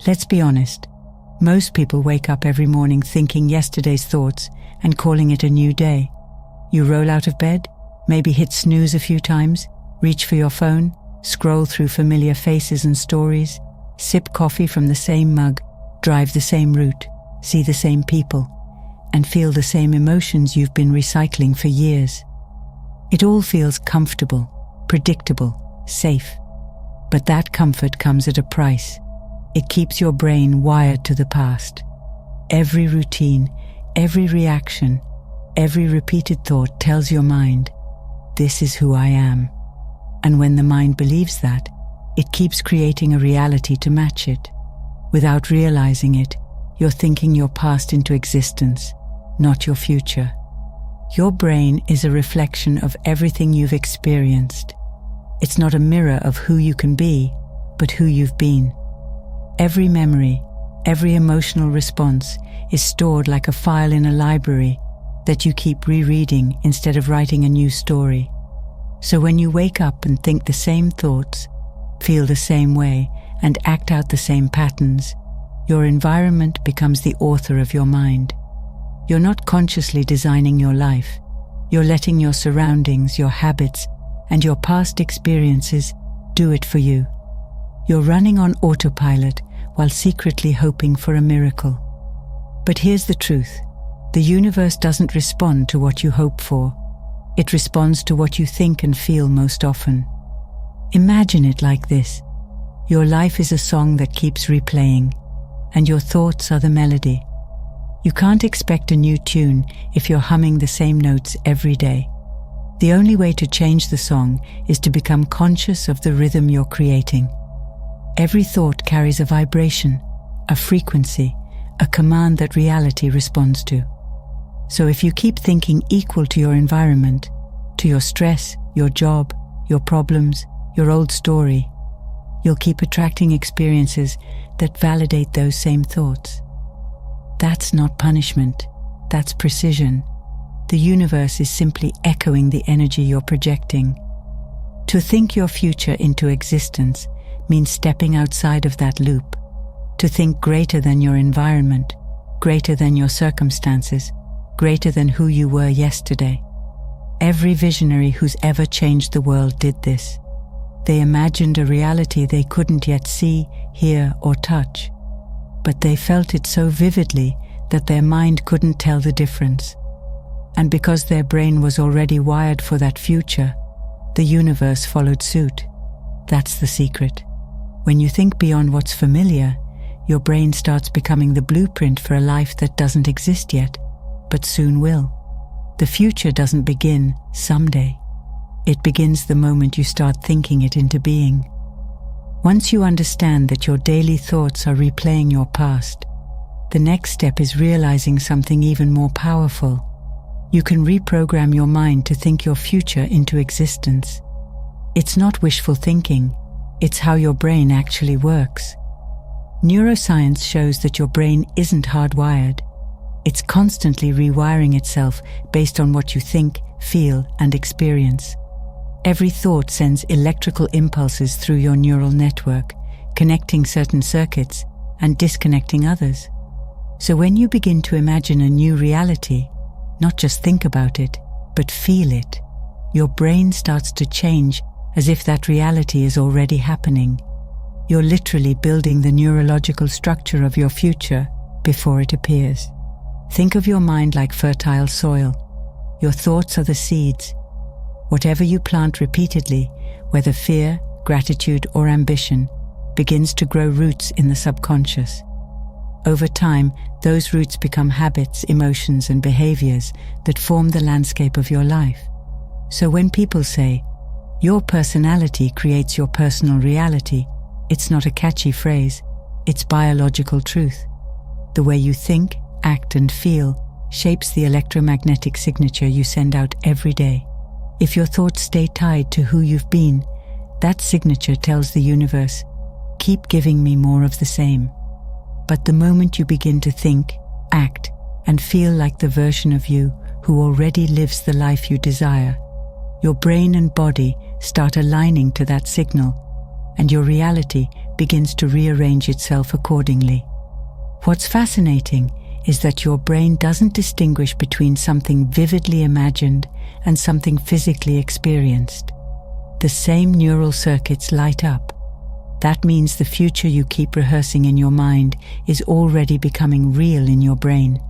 Let's be honest. Most people wake up every morning thinking yesterday's thoughts and calling it a new day. You roll out of bed, maybe hit snooze a few times, reach for your phone, scroll through familiar faces and stories, sip coffee from the same mug, drive the same route, see the same people, and feel the same emotions you've been recycling for years. It all feels comfortable, predictable, safe. But that comfort comes at a price. It keeps your brain wired to the past. Every routine, every reaction, every repeated thought tells your mind, "This is who I am." And when the mind believes that, it keeps creating a reality to match it. Without realizing it, you're thinking your past into existence, not your future. Your brain is a reflection of everything you've experienced. It's not a mirror of who you can be, but who you've been. Every memory, every emotional response is stored like a file in a library that you keep rereading instead of writing a new story. So when you wake up and think the same thoughts, feel the same way, and act out the same patterns, your environment becomes the author of your mind. You're not consciously designing your life. You're letting your surroundings, your habits, and your past experiences do it for you. You're running on autopilot while secretly hoping for a miracle. But here's the truth. The universe doesn't respond to what you hope for. It responds to what you think and feel most often. Imagine it like this. Your life is a song that keeps replaying, and your thoughts are the melody. You can't expect a new tune if you're humming the same notes every day. The only way to change the song is to become conscious of the rhythm you're creating. Every thought carries a vibration, a frequency, a command that reality responds to. So if you keep thinking equal to your environment, to your stress, your job, your problems, your old story, you'll keep attracting experiences that validate those same thoughts. That's not punishment, that's precision. The universe is simply echoing the energy you're projecting. To think your future into existence means stepping outside of that loop. To think greater than your environment, greater than your circumstances, greater than who you were yesterday. Every visionary who's ever changed the world did this. They imagined a reality they couldn't yet see, hear, or touch. But they felt it so vividly that their mind couldn't tell the difference. And because their brain was already wired for that future, the universe followed suit. That's the secret. When you think beyond what's familiar, your brain starts becoming the blueprint for a life that doesn't exist yet, but soon will. The future doesn't begin someday. It begins the moment you start thinking it into being. Once you understand that your daily thoughts are replaying your past, the next step is realizing something even more powerful. You can reprogram your mind to think your future into existence. It's not wishful thinking, it's how your brain actually works. Neuroscience shows that your brain isn't hardwired. It's constantly rewiring itself based on what you think, feel, and experience. Every thought sends electrical impulses through your neural network, connecting certain circuits and disconnecting others. So when you begin to imagine a new reality, not just think about it, but feel it, your brain starts to change as if that reality is already happening. You're literally building the neurological structure of your future before it appears. Think of your mind like fertile soil. Your thoughts are the seeds. Whatever you plant repeatedly, whether fear, gratitude, or ambition, begins to grow roots in the subconscious. Over time, those roots become habits, emotions, and behaviors that form the landscape of your life. So when people say, "Your personality creates your personal reality," it's not a catchy phrase, it's biological truth. The way you think, act, and feel shapes the electromagnetic signature you send out every day. If your thoughts stay tied to who you've been, that signature tells the universe, "Keep giving me more of the same." But the moment you begin to think, act, and feel like the version of you who already lives the life you desire, your brain and body start aligning to that signal, and your reality begins to rearrange itself accordingly. What's fascinating is that your brain doesn't distinguish between something vividly imagined and something physically experienced. The same neural circuits light up. That means the future you keep rehearsing in your mind is already becoming real in your brain.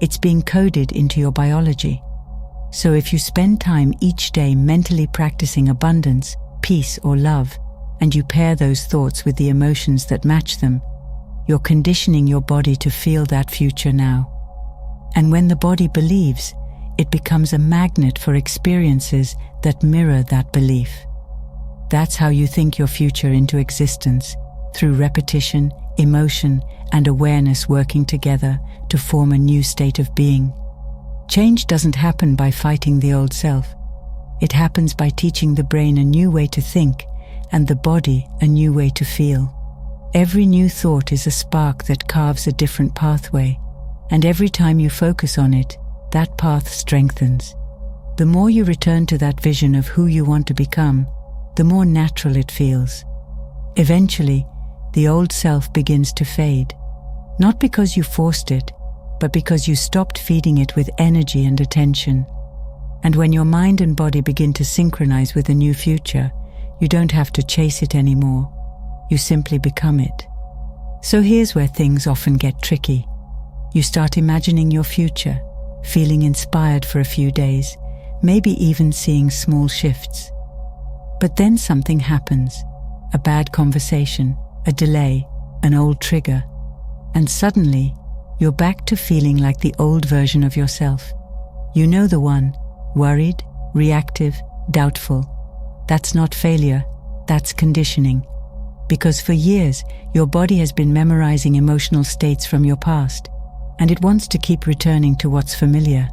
It's being coded into your biology. So if you spend time each day mentally practicing abundance, peace, or love, and you pair those thoughts with the emotions that match them, you're conditioning your body to feel that future now. And when the body believes, it becomes a magnet for experiences that mirror that belief. That's how you think your future into existence, through repetition, emotion, and awareness working together to form a new state of being. Change doesn't happen by fighting the old self. It happens by teaching the brain a new way to think and the body a new way to feel. Every new thought is a spark that carves a different pathway, and every time you focus on it, that path strengthens. The more you return to that vision of who you want to become, the more natural it feels. Eventually, the old self begins to fade, not because you forced it, but because you stopped feeding it with energy and attention. And when your mind and body begin to synchronize with a new future, you don't have to chase it anymore. You simply become it. So here's where things often get tricky. You start imagining your future, feeling inspired for a few days, maybe even seeing small shifts. But then something happens, a bad conversation, a delay, an old trigger, and suddenly you're back to feeling like the old version of yourself. You know the one, worried, reactive, doubtful. That's not failure, that's conditioning. Because for years, your body has been memorizing emotional states from your past, and it wants to keep returning to what's familiar.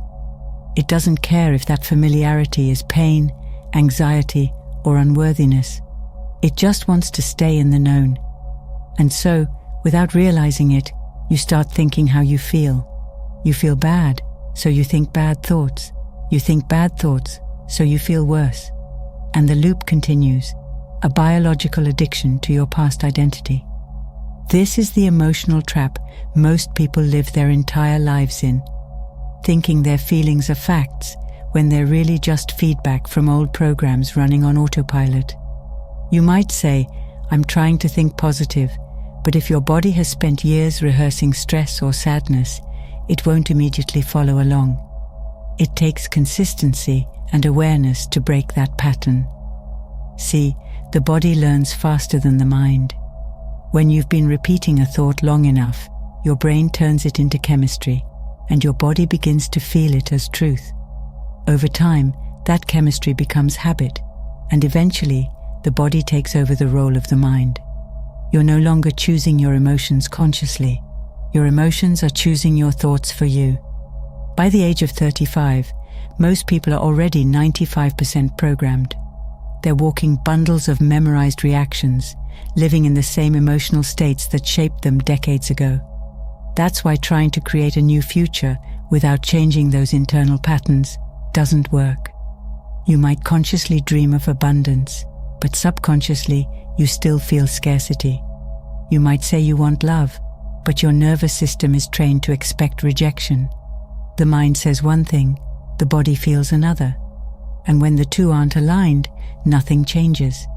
It doesn't care if that familiarity is pain, anxiety, or unworthiness. It just wants to stay in the known. And so, without realizing it, you start thinking how you feel. You feel bad, so you think bad thoughts. You think bad thoughts, so you feel worse. And the loop continues, a biological addiction to your past identity. This is the emotional trap most people live their entire lives in, thinking their feelings are facts when they're really just feedback from old programs running on autopilot. You might say, I'm trying to think positive, but if your body has spent years rehearsing stress or sadness, it won't immediately follow along. It takes consistency and awareness to break that pattern. See, the body learns faster than the mind. When you've been repeating a thought long enough, your brain turns it into chemistry, and your body begins to feel it as truth. Over time, that chemistry becomes habit, and eventually, the body takes over the role of the mind. You're no longer choosing your emotions consciously. Your emotions are choosing your thoughts for you. By the age of 35, most people are already 95% programmed. They're walking bundles of memorized reactions, living in the same emotional states that shaped them decades ago. That's why trying to create a new future without changing those internal patterns doesn't work. You might consciously dream of abundance, but subconsciously you still feel scarcity. You might say you want love, but your nervous system is trained to expect rejection. The mind says one thing, the body feels another. And when the two aren't aligned, nothing changes.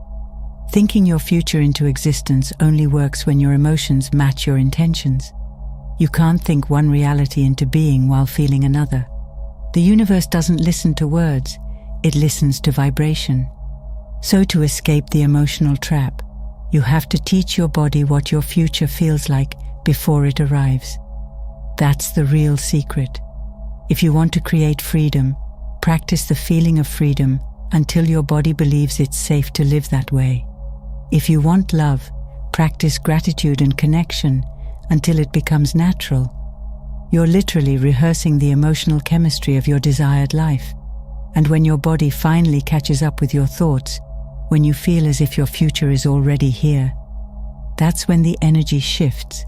Thinking your future into existence only works when your emotions match your intentions. You can't think one reality into being while feeling another. The universe doesn't listen to words, it listens to vibration. So to escape the emotional trap, you have to teach your body what your future feels like before it arrives. That's the real secret. If you want to create freedom, practice the feeling of freedom until your body believes it's safe to live that way. If you want love, practice gratitude and connection until it becomes natural. You're literally rehearsing the emotional chemistry of your desired life. And when your body finally catches up with your thoughts, when you feel as if your future is already here, that's when the energy shifts.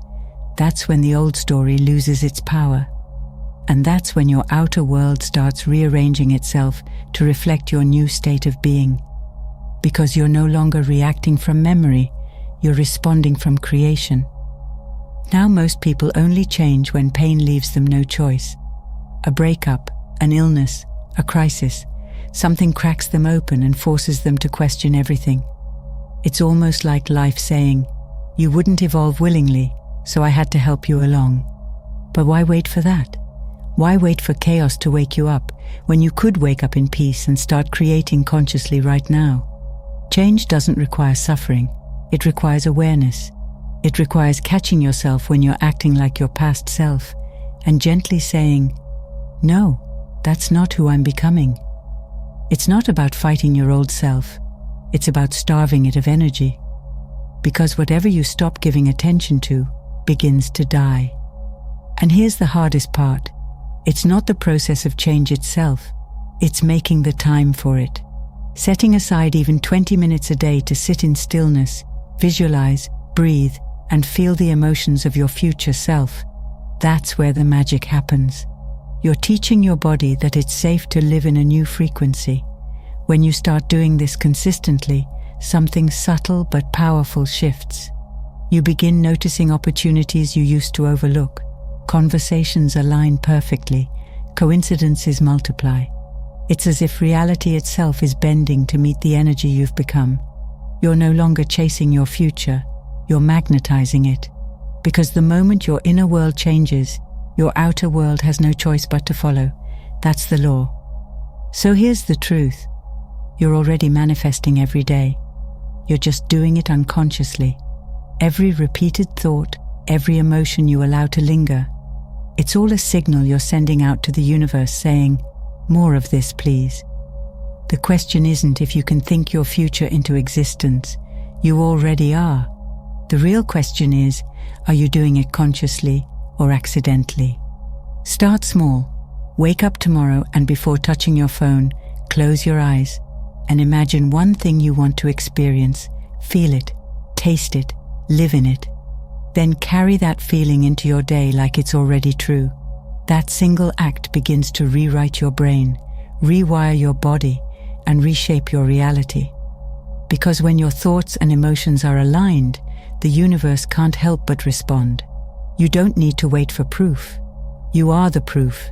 That's when the old story loses its power. And that's when your outer world starts rearranging itself to reflect your new state of being. Because you're no longer reacting from memory, you're responding from creation. Now most people only change when pain leaves them no choice. A breakup, an illness, a crisis, something cracks them open and forces them to question everything. It's almost like life saying, "You wouldn't evolve willingly, so I had to help you along." But why wait for that? Why wait for chaos to wake you up when you could wake up in peace and start creating consciously right now? Change doesn't require suffering. It requires awareness. It requires catching yourself when you're acting like your past self and gently saying, "No, that's not who I'm becoming." It's not about fighting your old self. It's about starving it of energy. Because whatever you stop giving attention to begins to die. And here's the hardest part. It's not the process of change itself. It's making the time for it. Setting aside even 20 minutes a day to sit in stillness, visualize, breathe, and feel the emotions of your future self. That's where the magic happens. You're teaching your body that it's safe to live in a new frequency. When you start doing this consistently, something subtle but powerful shifts. You begin noticing opportunities you used to overlook. Conversations align perfectly. Coincidences multiply. It's as if reality itself is bending to meet the energy you've become. You're no longer chasing your future. You're magnetizing it. Because the moment your inner world changes, your outer world has no choice but to follow. That's the law. So here's the truth. You're already manifesting every day. You're just doing it unconsciously. Every repeated thought, every emotion you allow to linger, it's all a signal you're sending out to the universe saying, "More of this, please." The question isn't if you can think your future into existence. You already are. The real question is, are you doing it consciously or accidentally? Start small. Wake up tomorrow and before touching your phone, close your eyes and imagine one thing you want to experience. Feel it, taste it, live in it. Then carry that feeling into your day like it's already true. That single act begins to rewrite your brain, rewire your body, and reshape your reality. Because when your thoughts and emotions are aligned, the universe can't help but respond. You don't need to wait for proof. You are the proof.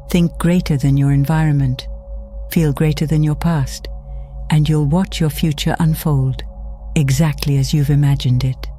Think greater than your environment. Feel greater than your past. And you'll watch your future unfold, exactly as you've imagined it.